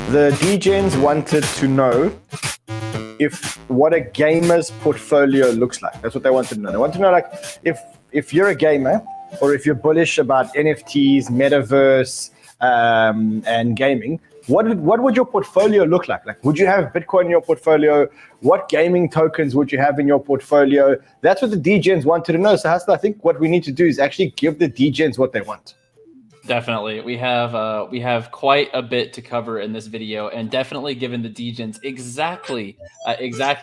The Degens wanted to know what a gamer's portfolio looks like. That's what they wanted to know. They want to know, like, if you're a gamer or if you're bullish about NFTs, Metaverse, and gaming, what would your portfolio look like? Like, would you have Bitcoin in your portfolio? What gaming tokens would you have in your portfolio? That's what the Degens wanted to know. So, Hustler, I think what we need to do is actually give the Degens what they want. Definitely. We have quite a bit to cover in this video, and definitely given the Degens exactly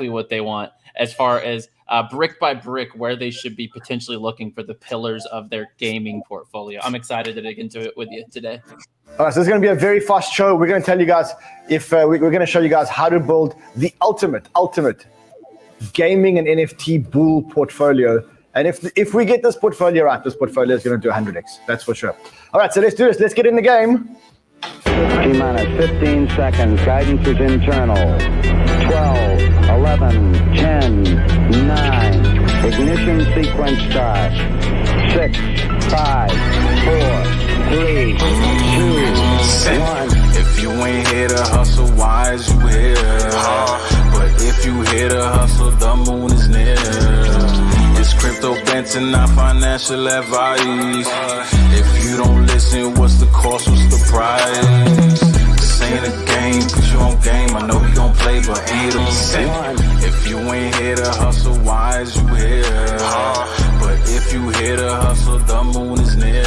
what they want as far as brick by brick where they should be potentially looking for the pillars of their gaming portfolio. I'm excited to dig into it with you today. All right, so it's going to be a very fast show. We're going to tell you guys we're going to show you guys how to build the ultimate gaming and NFT bull portfolio. And if we get this portfolio right, this portfolio is going to do 100x. That's for sure. All right, so let's do this. Let's get in the game. T-minus 15 seconds. Guidance is internal. 12, 11, 10, 9. Ignition sequence start. 6, 5, 4, 3, 2, 1. If you ain't here to hustle, why is you here? But if you here to hustle, the moon is near. It's crypto Banter, not financial advice. If you don't listen, what's the cost, what's the price? This ain't a game, put you on game. I know you gon' play, but ain't a percent. If you ain't here to hustle, why is you here? But if you here to hustle, the moon is near.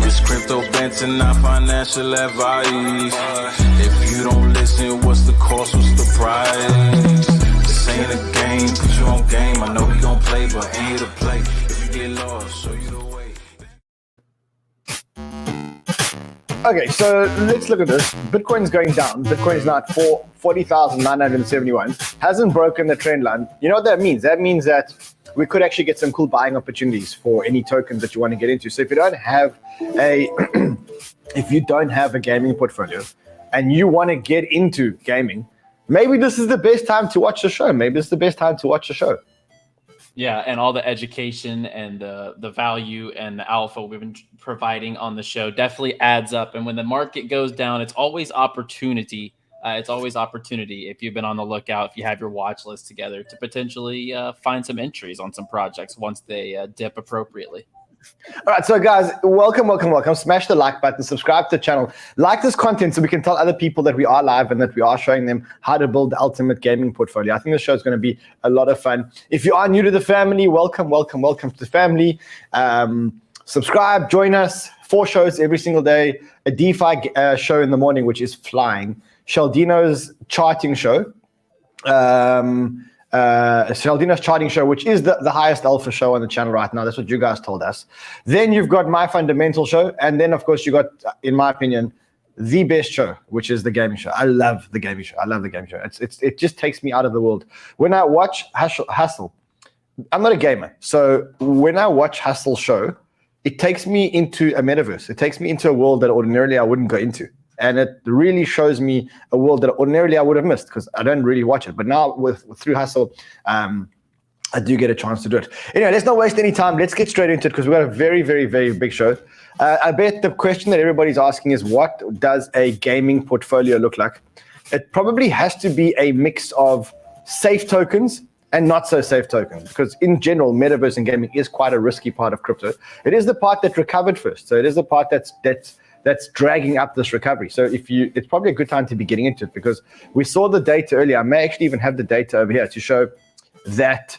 It's crypto Banter, not financial advice. If you don't listen, what's the cost, what's the price? This ain't a game, put you on game. I know you gon' play, but ain't a play. If you get lost, show you the way. Okay, so let's look at this. Bitcoin's going down. Bitcoin's now at 40,971. Hasn't broken the trend line. You know what that means? That means that we could actually get some cool buying opportunities for any tokens that you want to get into. So if you don't have a gaming portfolio and you want to get into gaming, maybe this is the best time to watch the show. Yeah, and all the education and the value and the alpha we've been providing on the show definitely adds up. And when the market goes down, it's always opportunity. If you've been on the lookout, if you have your watch list together to potentially find some entries on some projects once they dip appropriately. All right, so guys, welcome. Smash the like button, subscribe to the channel, like this content so we can tell other people that we are live and that we are showing them how to build the ultimate gaming portfolio. I think this show is going to be a lot of fun. If you are new to the family, welcome to the family. Subscribe, join us. 4 shows every single day. A DeFi show in the morning, which is flying. Sheldino's charting show. Sheldino's charting show, which is the highest alpha show on the channel right now. That's what you guys told us. Then you've got my fundamental show, and then of course you got, in my opinion, the best show, which is the gaming show. I love the gaming show. It just takes me out of the world. When I watch Hustle, I'm not a gamer, so when I watch Hustle show, it takes me into a metaverse. It takes me into a world that ordinarily I wouldn't go into. And it really shows me a world that ordinarily I would have missed because I don't really watch it. But now through Hustle, I do get a chance to do it. Anyway, let's not waste any time. Let's get straight into it because we've got a very, very, very big show. I bet the question that everybody's asking is, what does a gaming portfolio look like? It probably has to be a mix of safe tokens and not so safe tokens, because in general, Metaverse and gaming is quite a risky part of crypto. It is the part that recovered first. So it is the part that's dragging up this recovery. So it's probably a good time to be getting into it because we saw the data earlier. I may actually even have the data over here to show that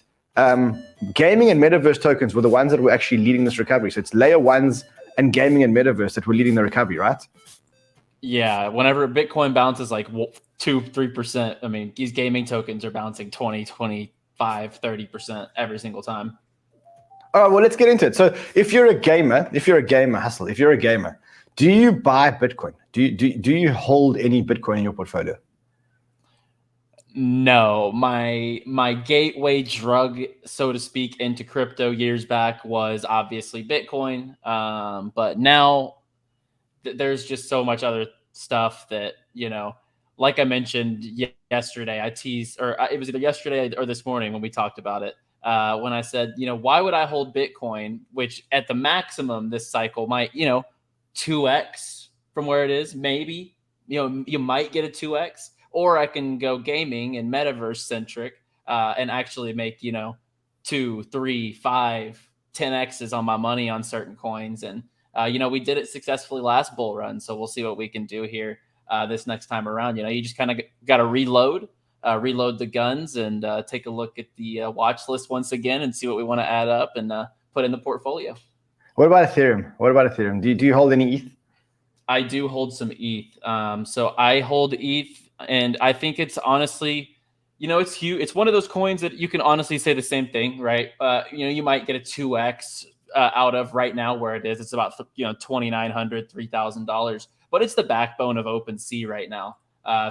gaming and Metaverse tokens were the ones that were actually leading this recovery. So it's layer ones and gaming and Metaverse that were leading the recovery, right? Yeah, whenever Bitcoin bounces like 2-3%, I mean, these gaming tokens are bouncing 20, 25, 30% every single time. All right, well, let's get into it. So if you're a gamer, Hustle, if you're a gamer, do you buy Bitcoin? Do you hold any Bitcoin in your portfolio? No, my gateway drug, so to speak, into crypto years back was obviously Bitcoin. But now there's just so much other stuff that, like I mentioned yesterday, I teased, or it was either yesterday or this morning when we talked about it. When I said, why would I hold Bitcoin, which at the maximum this cycle might, 2x from where it is, maybe. you might get a 2x, or I can go gaming and metaverse centric and actually make 2, 3, 5, 10x's on my money on certain coins. And we did it successfully last bull run, so we'll see what we can do here this next time around. You just kind of got to reload the guns and take a look at the watch list once again and see what we want to add up and put in the portfolio. What about Ethereum? Do you hold any ETH? I do hold some ETH. So I hold ETH, and I think it's honestly, it's huge. It's one of those coins that you can honestly say the same thing, right? You might get a 2x out of right now where it is. It's about $2,900, $3,000, but it's the backbone of OpenSea right now.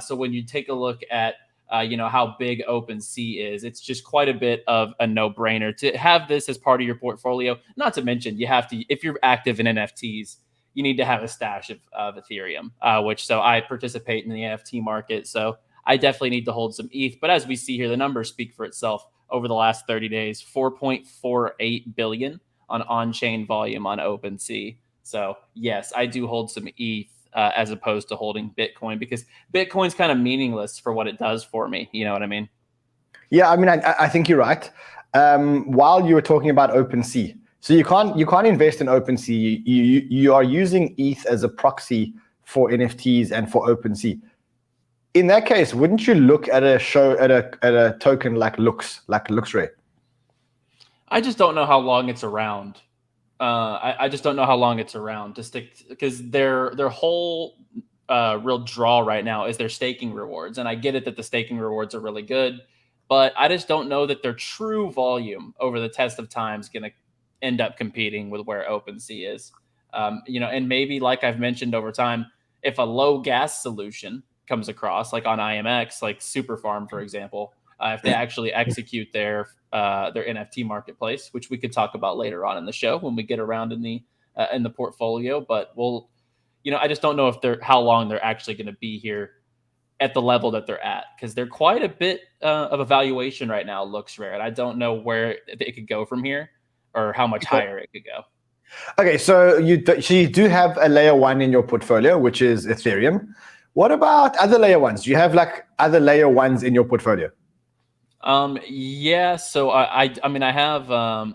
So when you take a look at how big OpenSea is, it's just quite a bit of a no-brainer to have this as part of your portfolio. Not to mention, you have to, if you're active in NFTs, you need to have a stash of Ethereum, so I participate in the NFT market. So I definitely need to hold some ETH. But as we see here, the numbers speak for itself over the last 30 days, 4.48 billion on-chain volume on OpenSea. So yes, I do hold some ETH as opposed to holding Bitcoin, because Bitcoin's kind of meaningless for what it does for me. You know what I mean? Yeah, I mean, I think you're right. While you were talking about OpenSea, so you can't invest in OpenSea. You are using ETH as a proxy for NFTs and for OpenSea. In that case, wouldn't you look at a token like LooksRare? I just don't know how long it's around. I just don't know how long it's around to stick, because their whole real draw right now is their staking rewards, and I get it that the staking rewards are really good, but I just don't know that their true volume over the test of time is going to end up competing with where OpenSea is. And maybe, like I've mentioned over time, if a low gas solution comes across, like on IMX, like Superfarm, for example, if they actually execute their NFT marketplace, which we could talk about later on in the show when we get around in the portfolio. But I just don't know how long they're actually going to be here at the level that they're at, because they're quite a bit of a valuation right now, LooksRare, and I don't know where it could go from here or how much higher it could go. Okay, so you do have a layer 1 in your portfolio, which is Ethereum. What about other layer 1s? Do you have like other layer 1s in your portfolio? Yeah. So I mean, I have we're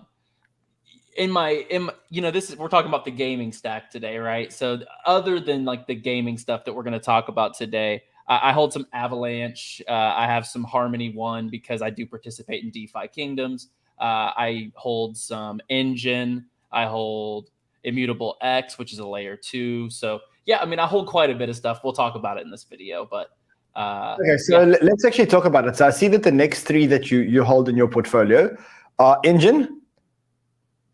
talking about the gaming stack today, right? So other than like the gaming stuff that we're going to talk about today, I hold some Avalanche. I have some Harmony One because I do participate in DeFi Kingdoms. I hold some Enjin. I hold Immutable X, which is a layer 2. So yeah, I mean, I hold quite a bit of stuff. We'll talk about it in this video, but okay, so let's actually talk about it. So I see that the next 3 that you hold in your portfolio are Enjin,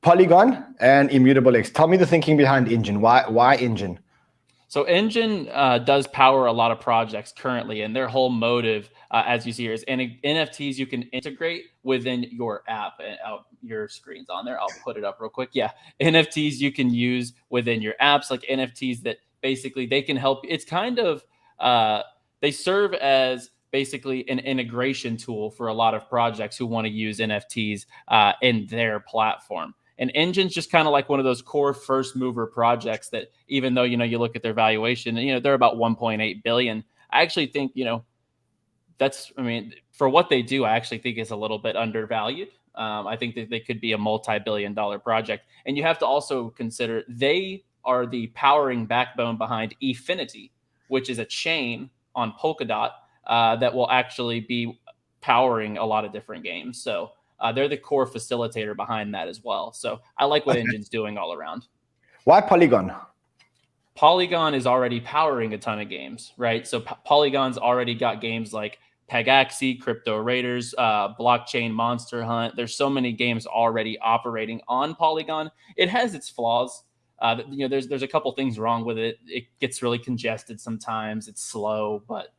Polygon, and Immutable X. Tell me the thinking behind Enjin. Why Enjin? So Enjin does power a lot of projects currently, and their whole motive, as you see here, is NFTs you can integrate within your app. And your screen's on there. I'll put it up real quick. Yeah, NFTs you can use within your apps, like NFTs that basically they can help. It's kind of they serve as basically an integration tool for a lot of projects who want to use NFTs in their platform. And Enjin's just kind of like one of those core first mover projects that, even though, you look at their valuation, they're about 1.8 billion. I actually think, for what they do, I actually think is a little bit undervalued. I think that they could be a multi-billion-dollar project. And you have to also consider they are the powering backbone behind Infinity, which is a chain on Polkadot that will actually be powering a lot of different games. So they're the core facilitator behind that as well. So I like what Enjin's doing all around. Why Polygon? Polygon is already powering a ton of games, right? So Polygon's already got games like Pegaxi, Crypto Raiders, Blockchain Monster Hunt. There's so many games already operating on Polygon. It has its flaws. There's a couple things wrong with it. It gets really congested sometimes. It's slow, but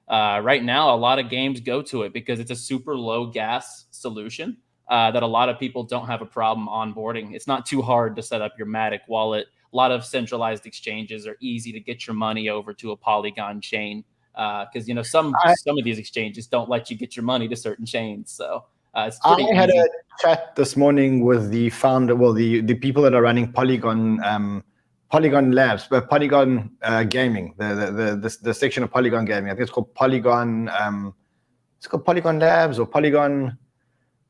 right now a lot of games go to it because it's a super low gas solution that a lot of people don't have a problem onboarding. It's not too hard to set up your MATIC wallet. A lot of centralized exchanges are easy to get your money over to a Polygon chain because some of these exchanges don't let you get your money to certain chains. So it's pretty easy. I had a chat this morning with the founder, the people that are running Polygon PolygonLabs, but Polygon Gaming, the section of Polygon Gaming. I think it's called Polygon. It's called PolygonLabs or Polygon.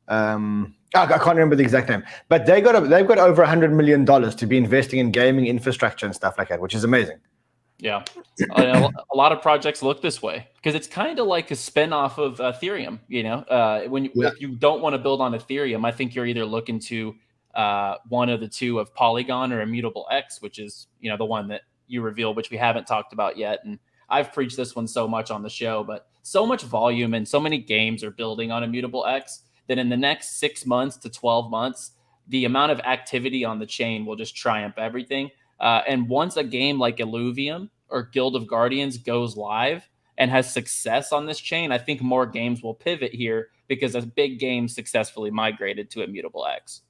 I can't remember the exact name, but they've got over $100 million to be investing in gaming infrastructure and stuff like that, which is amazing. Yeah, a lot of projects look this way because it's kind of like a spin-off of Ethereum. If you don't want to build on Ethereum, I think you're either looking to one of the two of Polygon or Immutable X, which is the one that you revealed, which we haven't talked about yet. And I've preached this one so much on the show, but so much volume and so many games are building on Immutable X that in the next 6 months to 12 months, the amount of activity on the chain will just triumph everything. And once a game like Illuvium or Guild of Guardians goes live and has success on this chain, I think more games will pivot here because a big game successfully migrated to Immutable X.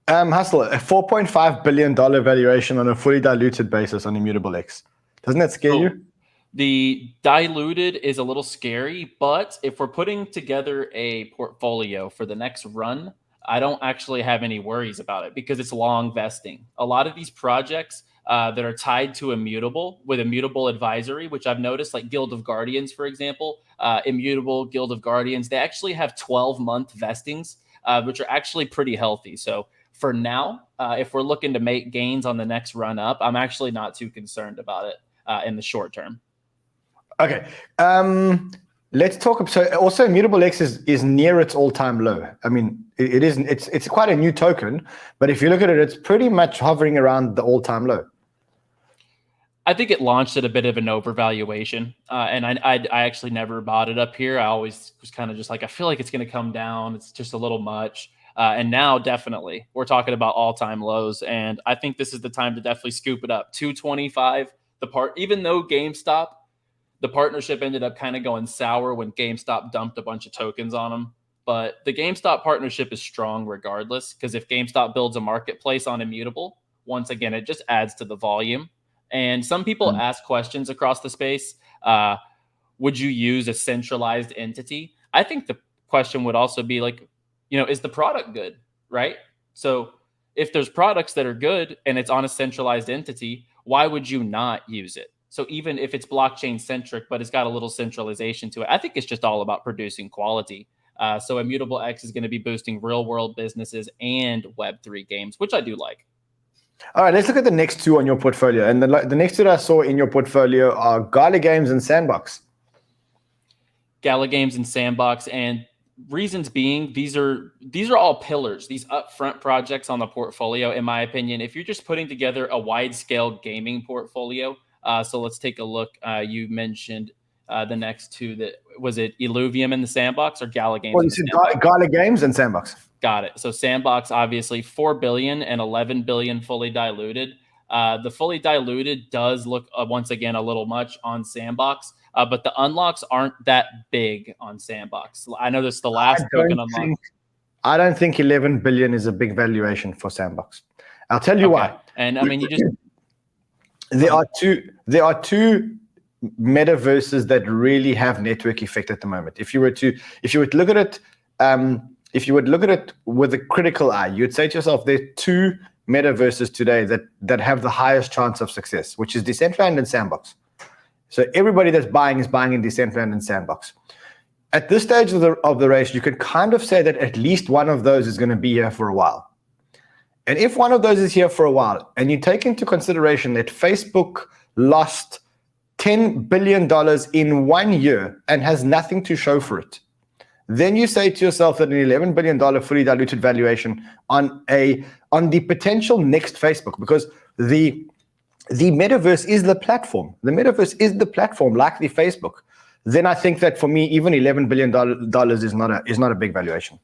Hustle, a $4.5 billion valuation on a fully diluted basis on Immutable X. Doesn't that scare you? The diluted is a little scary, but if we're putting together a portfolio for the next run, I don't actually have any worries about it because it's long vesting. A lot of these projects that are tied to Immutable with Immutable Advisory, which I've noticed, like Guild of Guardians, for example, Immutable, Guild of Guardians, they actually have 12-month vestings, which are actually pretty healthy. So for now, if we're looking to make gains on the next run up, I'm actually not too concerned about it in the short term. Okay. Let's talk. So also Immutable X is near its all-time low. I mean, it's quite a new token, but if you look at it, it's pretty much hovering around the all-time low. I think it launched at a bit of an overvaluation, and I actually never bought it up here. I always was kind of just like, I feel like it's going to come down. It's just a little much. And now definitely we're talking about all-time lows, and I think this is the time to definitely scoop it up. 225, even though GameStop, the partnership ended up kind of going sour when GameStop dumped a bunch of tokens on them. But the GameStop partnership is strong regardless, because if GameStop builds a marketplace on Immutable, once again, it just adds to the volume. And some people ask questions across the space. Would you use a centralized entity? I think the question would also be like, is the product good, right? So if there's products that are good and it's on a centralized entity, why would you not use it? So even if it's blockchain centric, but it's got a little centralization to it, I think it's just all about producing quality. So Immutable X is going to be boosting real world businesses and Web3 games, which I do like. All right, let's look at the next two on your portfolio. And the next two that I saw in your portfolio are Gala Games and Sandbox. Gala Games and Sandbox, and reasons being, these are all pillars, these upfront projects on the portfolio, in my opinion. If you're just putting together a wide scale gaming portfolio, so let's take a look. You mentioned the next two. That was it, Illuvium and the Sandbox, or Gala Games? Well, you said Gala Games and Sandbox. Got it. So Sandbox, obviously 4 billion and 11 billion fully diluted. The fully diluted does look once again a little much on Sandbox, but the unlocks aren't that big on Sandbox. I know this is the last token unlock. I don't think 11 billion is a big valuation for Sandbox. I'll tell you why. And I mean, you just there are two metaverses that really have network effect at the moment. If you were to look at it, if you would look at it with a critical eye, you'd say to yourself, there are two metaverses today that have the highest chance of success, which is Decentraland and Sandbox. So everybody that's buying is buying in Decentraland and Sandbox. At this stage of the race, you could kind of say that at least one of those is going to be here for a while. And if one of those is here for a while, and you take into consideration that Facebook lost $10 billion in 1 year and has nothing to show for it, then you say to yourself that an $11 billion fully diluted valuation on the potential next Facebook, because the metaverse is the platform. The metaverse is the platform, like the Facebook. Then I think that for me, even $11 billion is not a big valuation.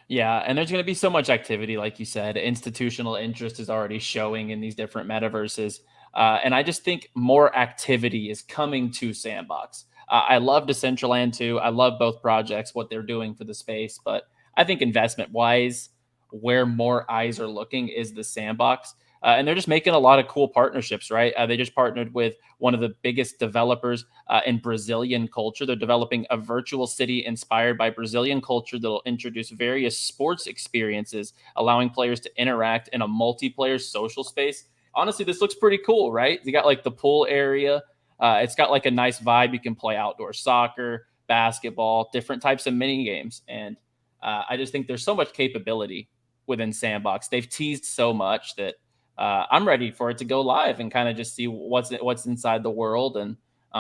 Yeah, and there's going to be so much activity, like you said. Institutional interest is already showing in these different metaverses. And I just think more activity is coming to Sandbox. I love Decentraland too. I love both projects, what they're doing for the space. But I think investment-wise, where more eyes are looking is the Sandbox. And they're just making a lot of cool partnerships, right? They just partnered with one of the biggest developers in Brazilian culture. They're developing a virtual city inspired by Brazilian culture that will introduce various sports experiences, allowing players to interact in a multiplayer social space. honestly, this looks pretty cool, right? You got like the pool area. It's got like a nice vibe. You can play outdoor soccer, basketball, different types of mini games. And I just think there's so much capability within Sandbox. They've teased so much that I'm ready for it to go live and kind of just see what's inside the world and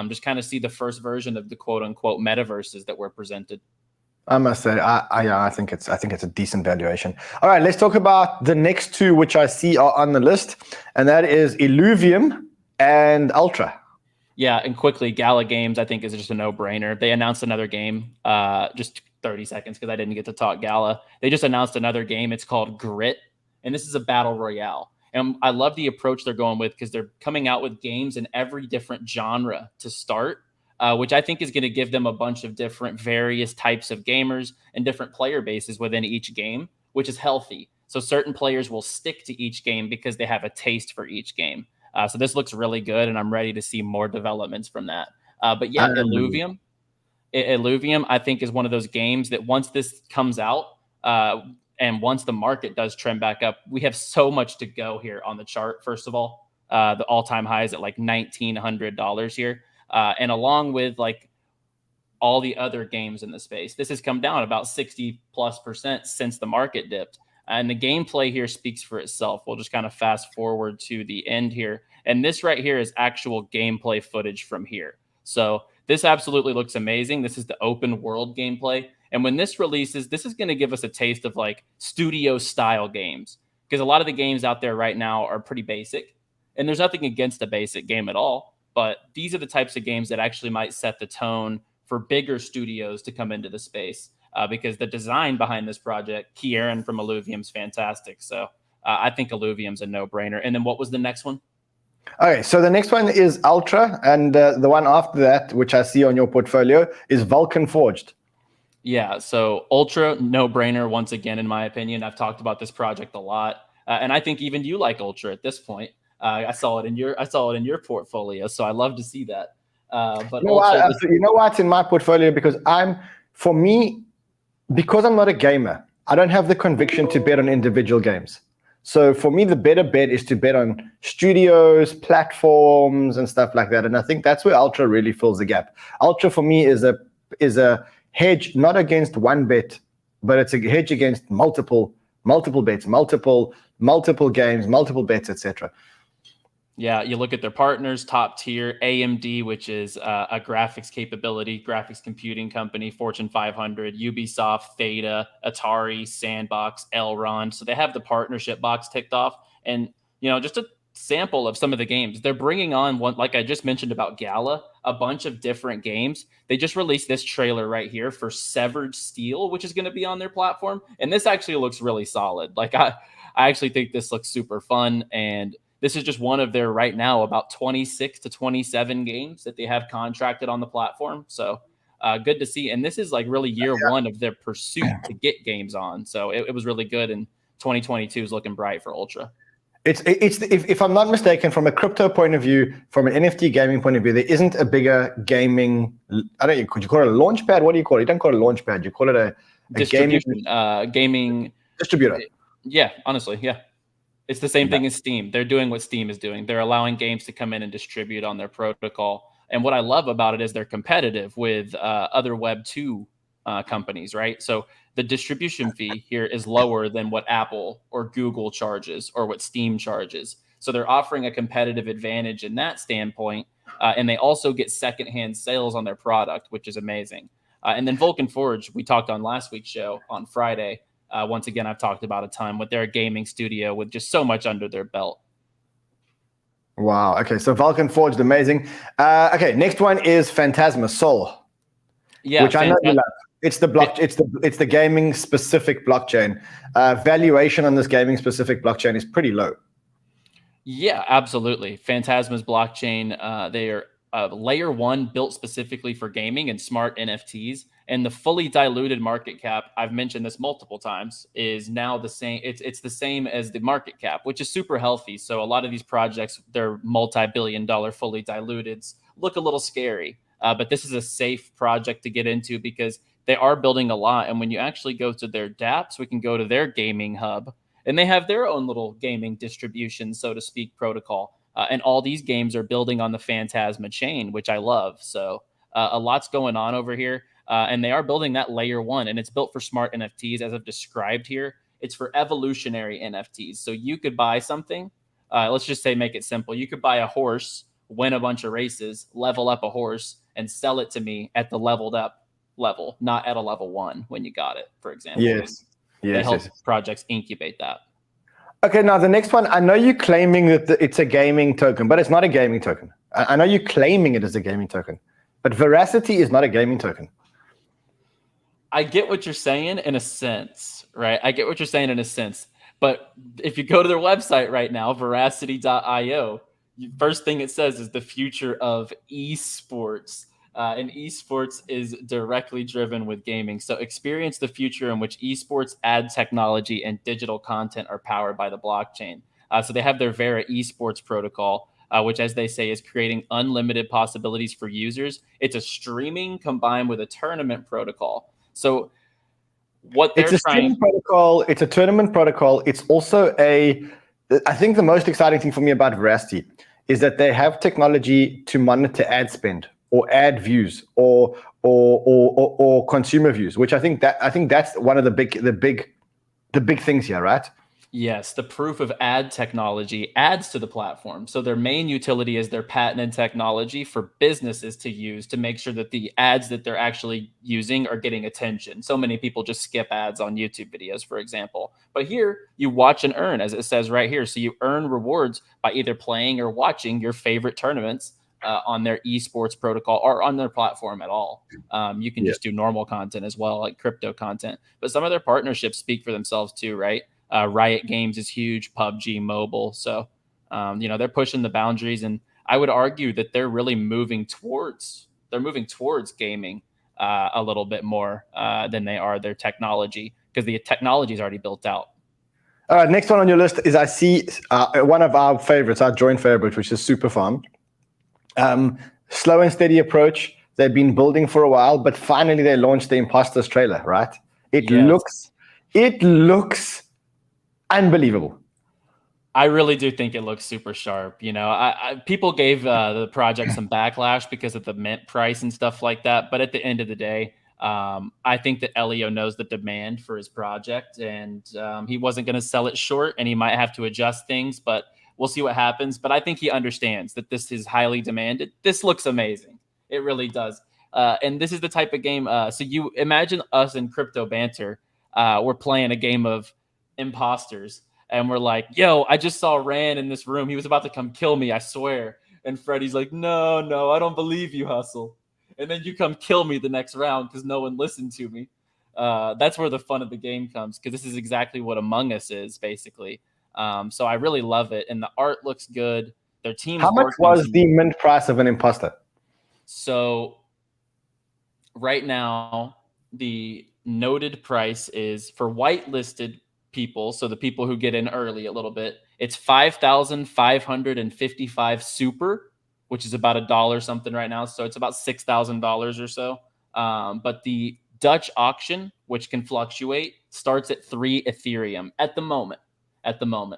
just kind of see the first version of the quote unquote metaverses that were presented. I must say, I think it's a decent valuation. All right, let's talk about the next two, which I see are on the list, and that is Illuvium and Altura. Yeah, and quickly, Gala Games, I think, is just a no-brainer. They announced another game, just 30 seconds because I didn't get to talk Gala. They just announced another game. It's called Grit, and this is a battle royale. And I love the approach they're going with because they're coming out with games in every different genre to start, which I think is going to give them a bunch of different various types of gamers and different player bases within each game, which is healthy. So certain players will stick to each game because they have a taste for each game. So this looks really good, and I'm ready to see more developments from that. But yeah, Illuvium, I think, is one of those games that once this comes out and once the market does trend back up, we have so much to go here on the chart. First of all, the all-time high is at like $1,900 here. And along with like all the other games in the space, this has come down about 60+% since the market dipped. And the gameplay here speaks for itself. We'll just kind of fast forward to the end here. And this right here is actual gameplay footage from here. So this absolutely looks amazing. This is the open world gameplay. And when this releases, this is going to give us a taste of like studio style games, because a lot of the games out there right now are pretty basic. And there's nothing against a basic game at all. But these are the types of games that actually might set the tone for bigger studios to come into the space. Because the design behind this project, Kieran from Illuvium, is fantastic. So I think Illuvium's a no-brainer. And then what was the next one? Okay, so the next one is Altura, and the one after that, which I see on your portfolio, is Vulcan Forged. Yeah, so Ultra, no-brainer once again, in my opinion. I've talked about this project a lot, and I think even you like Ultra at this point. I saw it in your portfolio, so I love to see that. But you know why it's in my portfolio? Because because I'm not a gamer, I don't have the conviction to bet on individual games. So for me, the better bet is to bet on studios, platforms, and stuff like that. And I think that's where Altura really fills the gap. Altura for me is a hedge, not against one bet, but it's a hedge against multiple bets, multiple games, multiple bets, etc. Yeah, you look at their partners, top tier, AMD, which is a graphics computing company, Fortune 500, Ubisoft, Theta, Atari, Sandbox, Elrond. So they have the partnership box ticked off. And, just a sample of some of the games. They're bringing on one, like I just mentioned about Gala, a bunch of different games. They just released this trailer right here for Severed Steel, which is going to be on their platform. And this actually looks really solid. Like I actually think this looks super fun, and this is just one of their right now about 26 to 27 games that they have contracted on the platform. So good to see. And this is like really year one of their pursuit to get games on. So it was really good. And 2022 is looking bright for Ultra. If I'm not mistaken, from a crypto point of view, from an NFT gaming point of view, there isn't a bigger gaming. Could you call it a launch pad? What do you call it? You don't call it a launch pad. You call it a gaming distributor. Yeah, honestly, yeah. It's the same thing as Steam. They're doing what Steam is doing. They're allowing games to come in and distribute on their protocol. And what I love about it is they're competitive with other Web 2 companies, right? So the distribution fee here is lower than what Apple or Google charges or what Steam charges. So they're offering a competitive advantage in that standpoint. And they also get secondhand sales on their product, which is amazing. And then Vulcan Forged, we talked on last week's show on Friday. Once again, I've talked about a ton with their gaming studio with just so much under their belt. Wow. Okay. So Vulcan Forged, amazing. Okay. Next one is Phantasma Soul. Yeah. Which I know you love. It's the gaming specific blockchain. Valuation on this gaming specific blockchain is pretty low. Yeah, absolutely. Phantasma's blockchain, they are layer one built specifically for gaming and smart NFTs. And the fully diluted market cap, I've mentioned this multiple times, is now the same. It's the same as the market cap, which is super healthy. So a lot of these projects, they're multi-billion-dollar fully diluteds, look a little scary. But this is a safe project to get into because they are building a lot. And when you actually go to their dApps, we can go to their gaming hub. and they have their own little gaming distribution, so to speak, protocol. And all these games are building on the Phantasma chain, which I love. So a lot's going on over here. And they are building that layer 1, and it's built for smart NFTs, as I've described here. It's for evolutionary NFTs. So you could buy something. Let's just say, make it simple. You could buy a horse, win a bunch of races, level up a horse, and sell it to me at the leveled up level, not at a level 1 when you got it, for example. Yes. They help projects incubate that. Okay, now the next one, I know you're claiming that it's a gaming token, but it's not a gaming token. I know you're claiming it as a gaming token, but Verasity is not a gaming token. I get what you're saying in a sense, right? I get what you're saying in a sense. But if you go to their website right now, verasity.io, first thing it says is the future of esports. And esports is directly driven with gaming. So experience the future in which esports, ad technology, and digital content are powered by the blockchain. So they have their Vera esports protocol, which, as they say, is creating unlimited possibilities for users. It's a streaming combined with a tournament protocol. So what they're streaming protocol, it's a tournament protocol. It's also I think the most exciting thing for me about Verasity is that they have technology to monitor ad spend or ad views or consumer views, which I think that's one of the big things here, right? Yes, the proof of ad technology adds to the platform. So their main utility is their patented technology for businesses to use to make sure that the ads that they're actually using are getting attention. So many people just skip ads on YouTube videos, for example. But here you watch and earn, as it says right here. So you earn rewards by either playing or watching your favorite tournaments on their esports protocol or on their platform at all. You can just do normal content as well, like crypto content. But some of their partnerships speak for themselves too, right? Riot Games is huge, PUBG Mobile. So, they're pushing the boundaries, and I would argue that they're really moving towards gaming a little bit more than they are their technology, because the technology is already built out. Next one on your list is, I see one of our favorites, our joint favorite, which is Superfarm. Slow and steady approach. They've been building for a while, but finally they launched the Impostors trailer, right? It looks unbelievable. I really do think it looks super sharp. People gave the project some backlash because of the mint price and stuff like that. But at the end of the day, I think that Elio knows the demand for his project, and he wasn't going to sell it short, and he might have to adjust things, but we'll see what happens. But I think he understands that this is highly demanded. This looks amazing. It really does. And this is the type of game. So you imagine us in Crypto Banter. We're playing a game of Impostors, and we're like, yo, I just saw Rand in this room. He was about to come kill me, I swear. And Freddy's like, no, I don't believe you, Hustle. And then you come kill me the next round because no one listened to me. That's where the fun of the game comes, because this is exactly what Among Us is, basically. So I really love it, and the art looks good. Their team. How much was the mint price of an imposter? So right now, the noted price is for whitelisted people, so the people who get in early a little bit, it's 5,555 super, which is about $1 something right now. So it's about $6,000 or so. But the Dutch auction, which can fluctuate, starts at 3 Ethereum at the moment.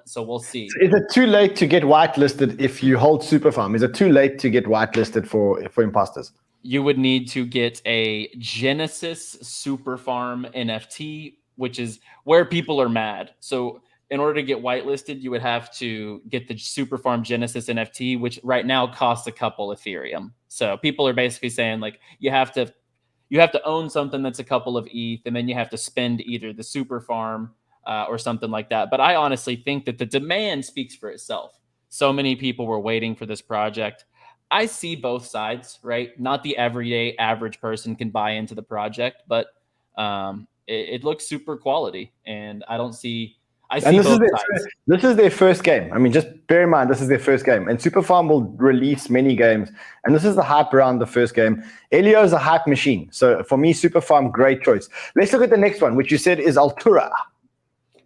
So we'll see. Is it too late to get whitelisted if you hold Superfarm? Is it too late to get whitelisted for Impostors? You would need to get a Genesis Superfarm NFT, which is where people are mad. So in order to get whitelisted, you would have to get the Superfarm Genesis NFT, which right now costs a couple Ethereum. So people are basically saying, like, you have to own something that's a couple of ETH, and then you have to spend either the Superfarm or something like that. But I honestly think that the demand speaks for itself. So many people were waiting for this project. I see both sides, right? Not the everyday average person can buy into the project, but it looks super quality, and I see both sides. This is their first game. I mean, just bear in mind, this is their first game, and Superfarm will release many games, and this is the hype around the first game. Elio is a hype machine. So for me, Superfarm, great choice. Let's look at the next one, which you said is Altura.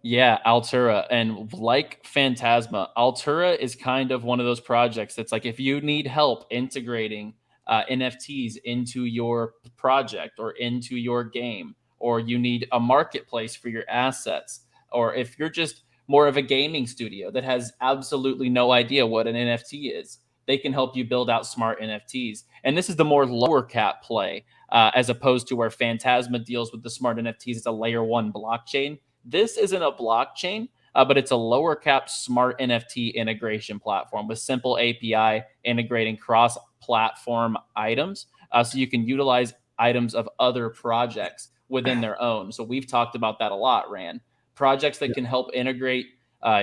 Yeah, Altura. And like Phantasma, Altura is kind of one of those projects that's like, if you need help integrating NFTs into your project or into your game, or you need a marketplace for your assets, or if you're just more of a gaming studio that has absolutely no idea what an NFT is. They can help you build out smart NFTs. And this is the more lower cap play, as opposed to where Phantasma deals with the smart NFTs. It's a layer 1 blockchain. This isn't a blockchain, but it's a lower cap smart NFT integration platform with simple API integrating cross-platform items. So you can utilize items of other projects within their own. So we've talked about that a lot, Ran. Projects that can help integrate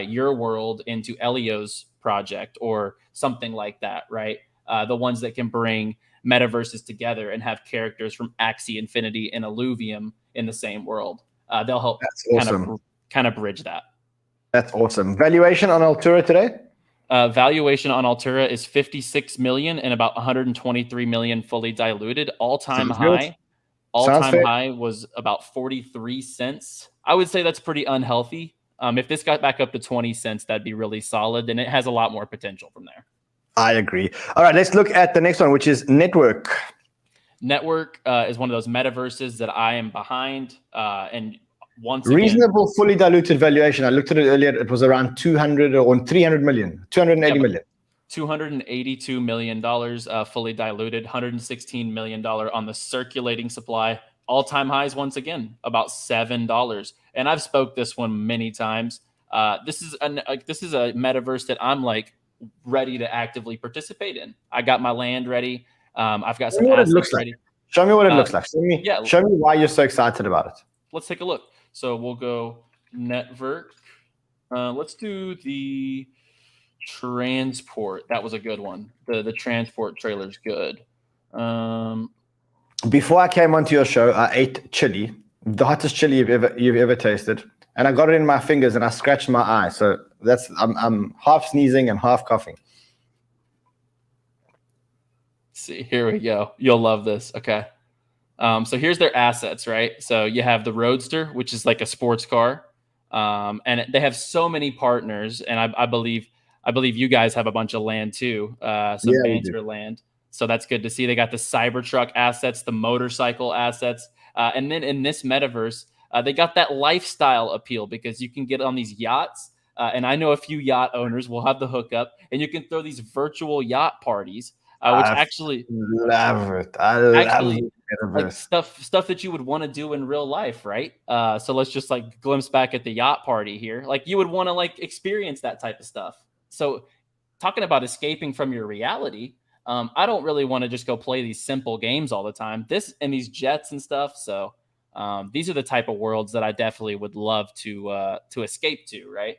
your world into Elio's project or something like that, right? The ones that can bring metaverses together and have characters from Axie Infinity and Illuvium in the same world. They'll help kind of bridge that. That's awesome. Valuation on Altura today? Valuation on Altura is 56 million and about 123 million fully diluted. All-time high. All-time high was about 43 cents. I would say that's pretty unhealthy. If this got back up to 20 cents, that'd be really solid. And it has a lot more potential from there. I agree. All right, let's look at the next one, which is Netvrk. Netvrk is one of those metaverses that I am behind. And once reasonable again, fully diluted valuation. I looked at it earlier. It was around 200 or 300 million, 280 million. $282 million fully diluted, $116 million on the circulating supply. All-time highs, once again, about $7. And I've spoke this one many times. This is a metaverse that I'm like ready to actively participate in. I got my land ready. I've got some assets ready. Show me what it looks like. Show me why you're so excited about it. Let's take a look. So we'll go Netvrk. Let's do the transport. That was a good one. The transport trailer's good. Before I came onto your show, I ate chili, the hottest chili you've ever tasted, and I got it in my fingers and I scratched my eye. So I'm half sneezing and half coughing. See, here we go. You'll love this. Okay. So here's their assets, right? So you have the Roadster, which is like a sports car. And they have so many partners. And I believe you guys have a bunch of land too. Some Banter land. So that's good to see. They got the Cybertruck assets, the motorcycle assets. And then in this metaverse, they got that lifestyle appeal because you can get on these yachts. And I know a few yacht owners will have the hookup and you can throw these virtual yacht parties, which actually love it. I love it. Like stuff that you would want to do in real life, right? So let's just like glimpse back at the yacht party here. Like you would want to like experience that type of stuff. So talking about escaping from your reality, I don't really want to just go play these simple games all the time. This and these jets and stuff. So these are the type of worlds that I definitely would love to escape to, right?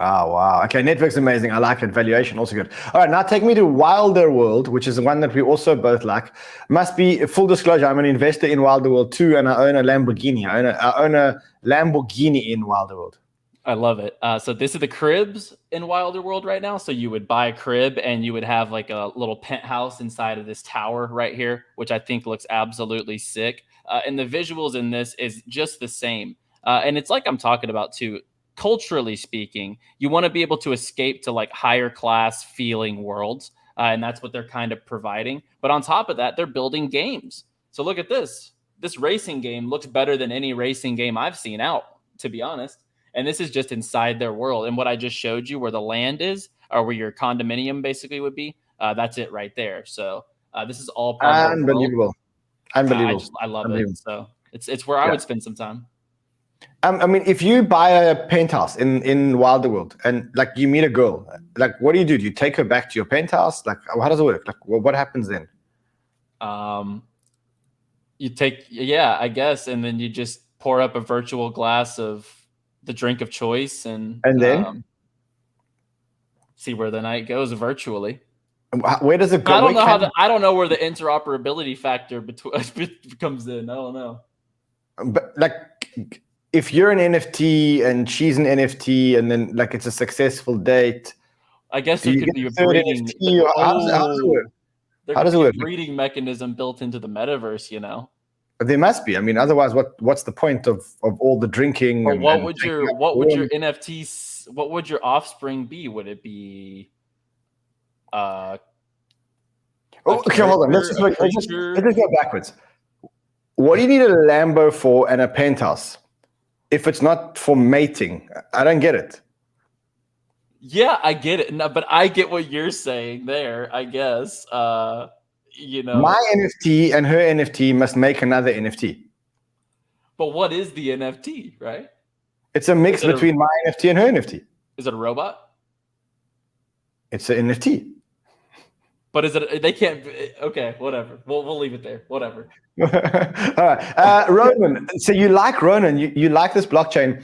Oh, wow. Okay, Netvrk's amazing. I like it. Valuation also good. All right, now take me to Wilder World, which is the one that we also both like. Must be full disclosure. I'm an investor in Wilder World too, and I own a Lamborghini. I own a Lamborghini in Wilder World. I love it. So this is the cribs in Wilder World right now. So you would buy a crib and you would have like a little penthouse inside of this tower right here, which I think looks absolutely sick. And the visuals in this is just the same. And it's like I'm talking about too. Culturally speaking, you want to be able to escape to like higher class feeling worlds. And that's what they're kind of providing. But on top of that, they're building games. So look at this. This racing game looks better than any racing game I've seen out, to be honest. And this is just inside their world. And what I just showed you where the land is, or where your condominium basically would be, that's it right there. So this is all part unbelievable. Unbelievable. I love it. So it's where I would spend some time. I mean, if you buy a penthouse in Wilder World and like you meet a girl, like what do? Do you take her back to your penthouse? Like how does it work? Like what happens then? You take, I guess, and then you just pour up a virtual glass of the drink of choice and then see where the night goes virtually. Where does it go? I don't know where the interoperability factor comes in. I don't know. But like, if you're an NFT and she's an NFT, and then like it's a successful date, I guess there could be a breeding. How does it work? How does it work? A breeding mechanism built into the metaverse, you know. There must be. I mean, otherwise, what's the point of all the drinking? Or what would your NFTs? What would your offspring be? Would it be? Okay, hold on. Let's just go backwards. What do you need a Lambo for and a penthouse? if it's not for mating? I don't get it. Yeah, I get it. No, but I get what you're saying there, I guess. You know. My NFT and her NFT must make another NFT. But what is the NFT, right? It's a mix between my NFT and her NFT. Is it a robot? It's an NFT. But is it? They can't. Okay, whatever. We'll leave it there. Whatever. All right, Ronin. So you like Ronin? You like this blockchain?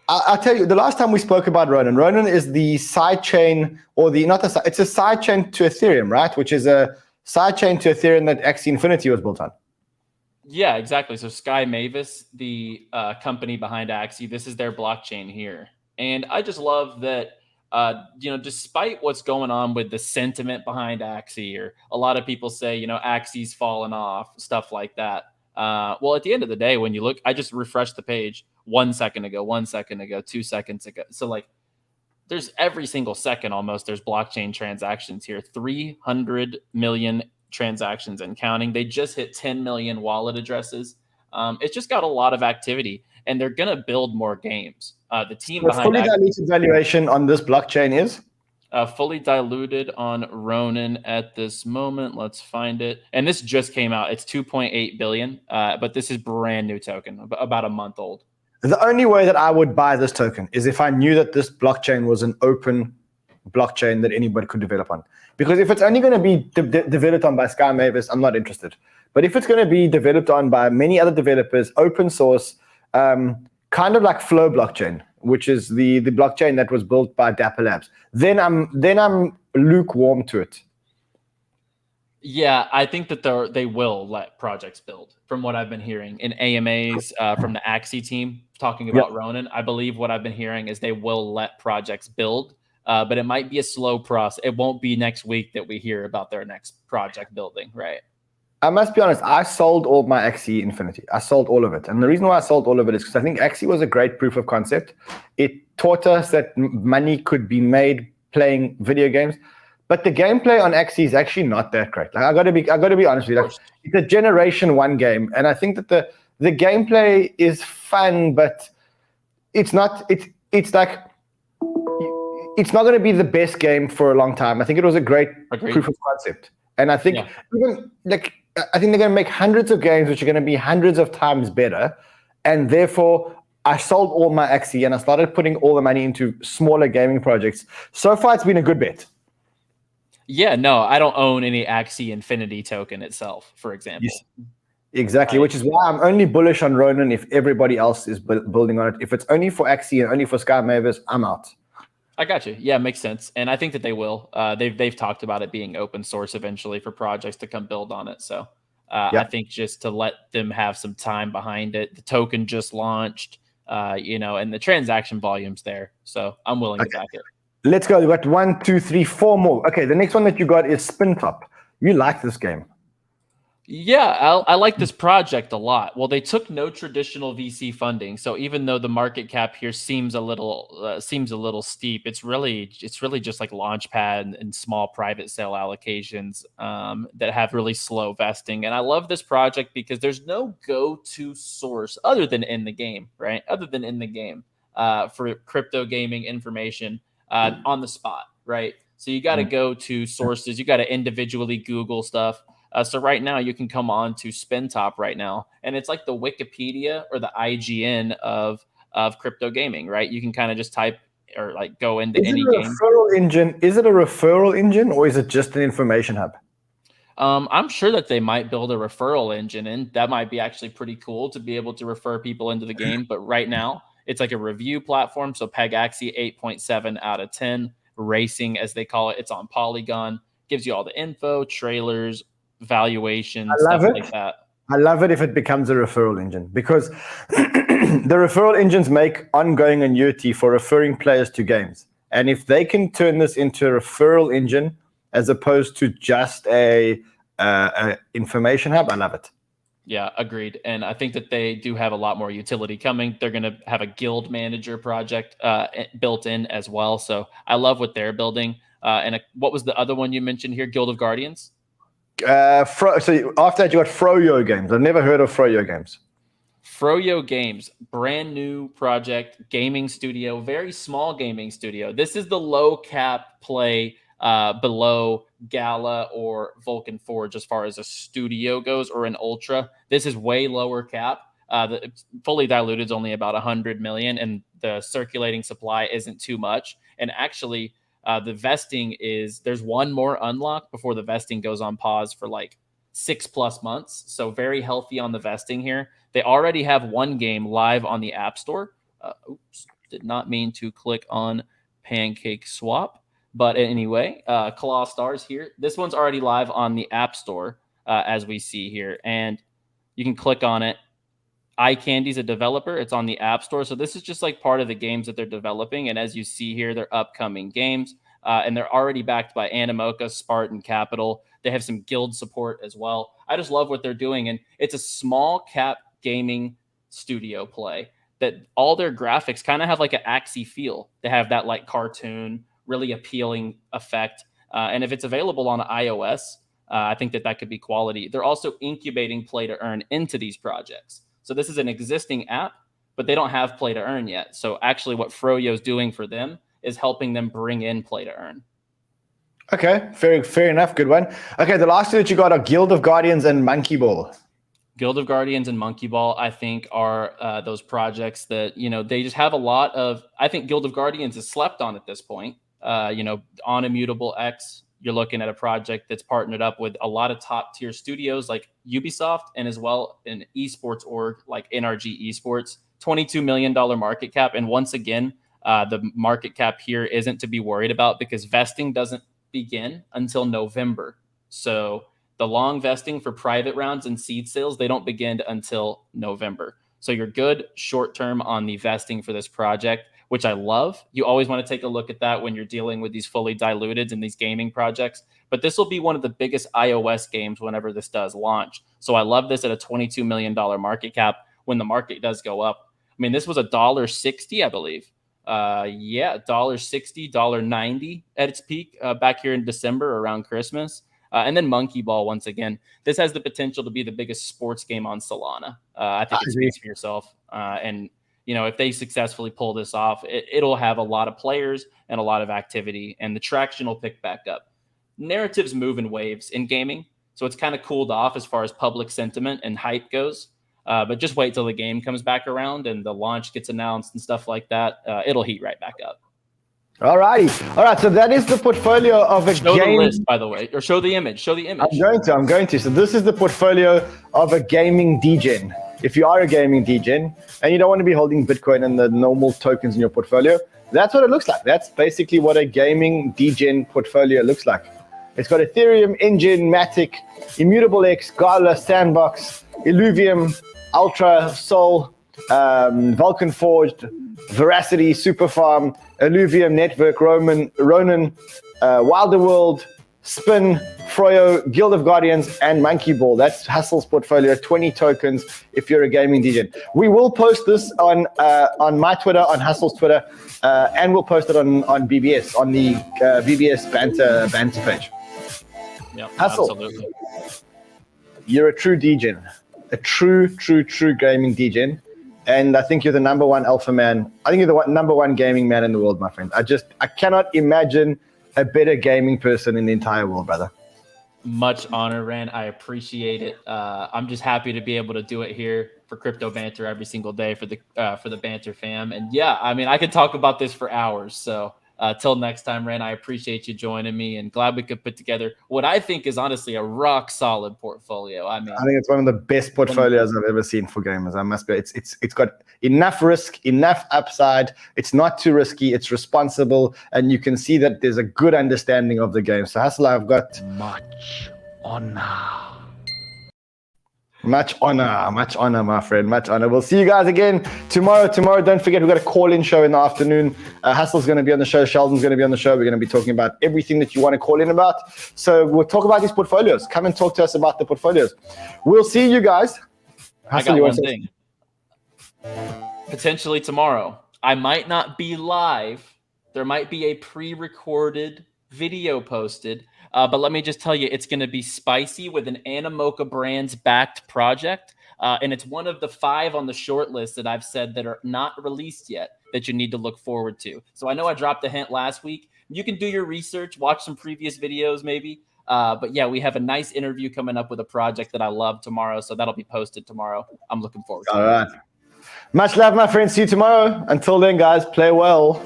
I'll tell you. The last time we spoke about Ronin, Ronin is the side chain, or it's a side chain to Ethereum, right? Which is a side chain to Ethereum that Axie Infinity was built on. Yeah, exactly. So Sky Mavis, the company behind Axie, this is their blockchain here, and I just love that. Despite what's going on with the sentiment behind Axie, or a lot of people say, Axie's fallen off, stuff like that. Well, at the end of the day, when you look, I just refreshed the page 1 second ago, 2 seconds ago. So like there's every single second almost, there's blockchain transactions here, 300 million transactions and counting. They just hit 10 million wallet addresses. It's just got a lot of activity, and they're going to build more games. The team behind fully diluted valuation on this blockchain is fully diluted on Ronin at this moment. Let's find it. And this just came out. It's 2.8 billion, but this is brand new token, about a month old. The only way that I would buy this token is if I knew that this blockchain was an open blockchain that anybody could develop on. Because if it's only going to be developed on by Sky Mavis, I'm not interested. But if it's going to be developed on by many other developers, open source, kind of like Flow blockchain, which is the blockchain that was built by Dapper Labs, then I'm lukewarm to it. Yeah, I think that they will let projects build, from what I've been hearing in AMAs from the Axie team talking about Ronin. I believe what I've been hearing is they will let projects build, but it might be a slow process. It won't be next week that we hear about their next project building, right? I must be honest, I sold all my Axie Infinity. I sold all of it. And the reason why I sold all of it is because I think Axie was a great proof of concept. It taught us that money could be made playing video games. But the gameplay on Axie is actually not that great. Like I gotta be honest with you. Like, it's a Generation 1 game. And I think that the gameplay is fun, but it's not gonna be the best game for a long time. I think it was a great proof of concept. And I think I think they're going to make hundreds of games which are going to be hundreds of times better. And therefore, I sold all my Axie and I started putting all the money into smaller gaming projects. So far, it's been a good bet. Yeah, no, I don't own any Axie Infinity token itself, for example. Yes. Exactly, which is why I'm only bullish on Ronin if everybody else is building on it. If it's only for Axie and only for Sky Mavis, I'm out. I got you. Yeah, makes sense. And I think that they will. They've talked about it being open source eventually for projects to come build on it. So I think just to let them have some time behind it. The token just launched, and the transaction volume's there. So I'm willing to back it. Let's go. We've got 1, 2, 3, 4 more. Okay, the next one that you got is Spintop. You like this game. Yeah, I like this project a lot. Well, they took no traditional VC funding, so even though the market cap here seems a little steep, it's really just like Launchpad and small private sale allocations that have really slow vesting. And I love this project because there's no go-to source other than in the game, right? Other than in the game for crypto gaming information on the spot, right? So you got to go to sources. You got to individually Google stuff. So right now you can come on to Spintop right now, and it's like the Wikipedia or the IGN of crypto gaming, right? You can kind of just type or like go into any game. Is it a referral engine or is it just an information hub? I'm sure that they might build a referral engine, and that might be actually pretty cool to be able to refer people into the game. But right now it's like a review platform. So Peg Axie 8.7 out of 10, racing as they call it. It's on Polygon, gives you all the info, trailers, valuation, stuff like that. I love it if it becomes a referral engine, because the referral engines make ongoing annuity for referring players to games. And if they can turn this into a referral engine as opposed to just a information hub, I love it. Yeah, agreed. And I think that they do have a lot more utility coming. They're going to have a guild manager project built in as well. So I love what they're building. What was the other one you mentioned here? Guild of Guardians? So after that, you got Froyo games. I've never heard of Froyo games. Froyo Games, brand new project, gaming studio, very small gaming studio. This is the low cap play below Gala or Vulcan Forge as far as a studio goes, or an Ultra. This is way lower cap. The fully diluted is only about 100 million, and the circulating supply isn't too much. And actually, the vesting there's one more unlock before the vesting goes on pause for like 6+ months. So very healthy on the vesting here. They already have one game live on the App Store. Oops, did not mean to click on Pancake Swap. But anyway, Claw Stars here. This one's already live on the App Store, as we see here. And you can click on it. iCandy's a developer. It's on the App Store. So this is just like part of the games that they're developing. And as you see here, they're upcoming games. And they're already backed by Animoca, Spartan Capital. They have some guild support as well. I just love what they're doing. And it's a small cap gaming studio play that all their graphics kind of have like an Axie feel. They have that like cartoon, really appealing effect. And if it's available on iOS, I think that could be quality. They're also incubating play to earn into these projects. So this is an existing app, but they don't have play to earn yet. So actually what Froyo is doing for them is helping them bring in play to earn. Okay, fair enough. Good one. Okay, the last two that you got are Guild of Guardians and Monkey Ball. Guild of Guardians and Monkey Ball, I think, are those projects that, they just have a lot of. I think Guild of Guardians is slept on at this point. On Immutable X, you're looking at a project that's partnered up with a lot of top tier studios like Ubisoft, and as well an esports org like NRG Esports. $22 million market cap. And once again, the market cap here isn't to be worried about because vesting doesn't begin until November. So the long vesting for private rounds and seed sales, they don't begin until November. So you're good short term on the vesting for this project, which I love. You always want to take a look at that when you're dealing with these fully diluted and these gaming projects. But this will be one of the biggest iOS games whenever this does launch. So I love this at a $22 million market cap when the market does go up. I mean, this was $1.60, I believe. $1.60, $1.90 at its peak back here in December around Christmas. And then Monkey Ball, once again, this has the potential to be the biggest sports game on Solana. I think it speaks for yourself. And, if they successfully pull this off, it'll have a lot of players and a lot of activity, and the traction will pick back up. Narratives move in waves in gaming, so it's kind of cooled off as far as public sentiment and hype goes. But just wait till the game comes back around and the launch gets announced and stuff like that. It'll heat right back up. All righty. All right. So that is the portfolio of a game. Show the list, by the way, or show the image. Show the image. I'm going to. So this is the portfolio of a gaming Degen. If you are a gaming Degen and you don't want to be holding Bitcoin and the normal tokens in your portfolio, that's what it looks like. That's basically what a gaming Degen portfolio looks like. It's got Ethereum, Enjin, MATIC, Immutable X, Gala, Sandbox, Illuvium, Altura, Sol, Vulcan Forged, Verasity, Superfarm, Illuvium, Netvrk, Ronin, Wilder World, Spin, Froyo, Guild of Guardians, and Monkey Ball. That's Hustle's portfolio, 20 tokens if you're a gaming Degen. We will post this on my Twitter, on Hustle's Twitter, and we'll post it on BBS, on the BBS Banter page. Yeah, Hustle. absolutely. You're a true Degen, a true gaming Degen. And I think you're the number one alpha man. I think you're the number one gaming man in the world, my friend. I cannot imagine a better gaming person in the entire world, brother. Much honor, Ran. I appreciate it. I'm just happy to be able to do it here for Crypto Banter every single day for the Banter fam. And yeah, I mean, I could talk about this for hours. So till next time, Ran, I appreciate you joining me and glad we could put together what I think is honestly a rock solid portfolio. I think it's one of the best portfolios I've ever seen for gamers. I must be. It's got enough risk, enough upside. It's not too risky. It's responsible, and you can see that there's a good understanding of the game. So Hustler, I've got much honor. Much honor, my friend. Much honor. We'll see you guys again tomorrow. Don't forget, we've got a call-in show in the afternoon. Hustle's going to be on the show. Sheldon's going to be on the show. We're going to be talking about everything that you want to call in about. So we'll talk about these portfolios. Come and talk to us about the portfolios. We'll see you guys. Hustle, I got one thing. Potentially tomorrow, I might not be live. There might be a pre-recorded video posted. But let me just tell you, it's going to be spicy with an Animoca Brands backed project. And it's one of the 5 on the short list that I've said that are not released yet that you need to look forward to. So I know I dropped a hint last week. You can do your research, watch some previous videos maybe. But yeah, we have a nice interview coming up with a project that I love tomorrow. So that'll be posted tomorrow. I'm looking forward to it. All right. Much love, my friends. See you tomorrow. Until then, guys, play well.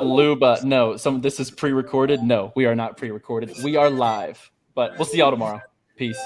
Luba, no. This is pre-recorded. No, we are not pre-recorded. We are live. But we'll see y'all tomorrow. Peace.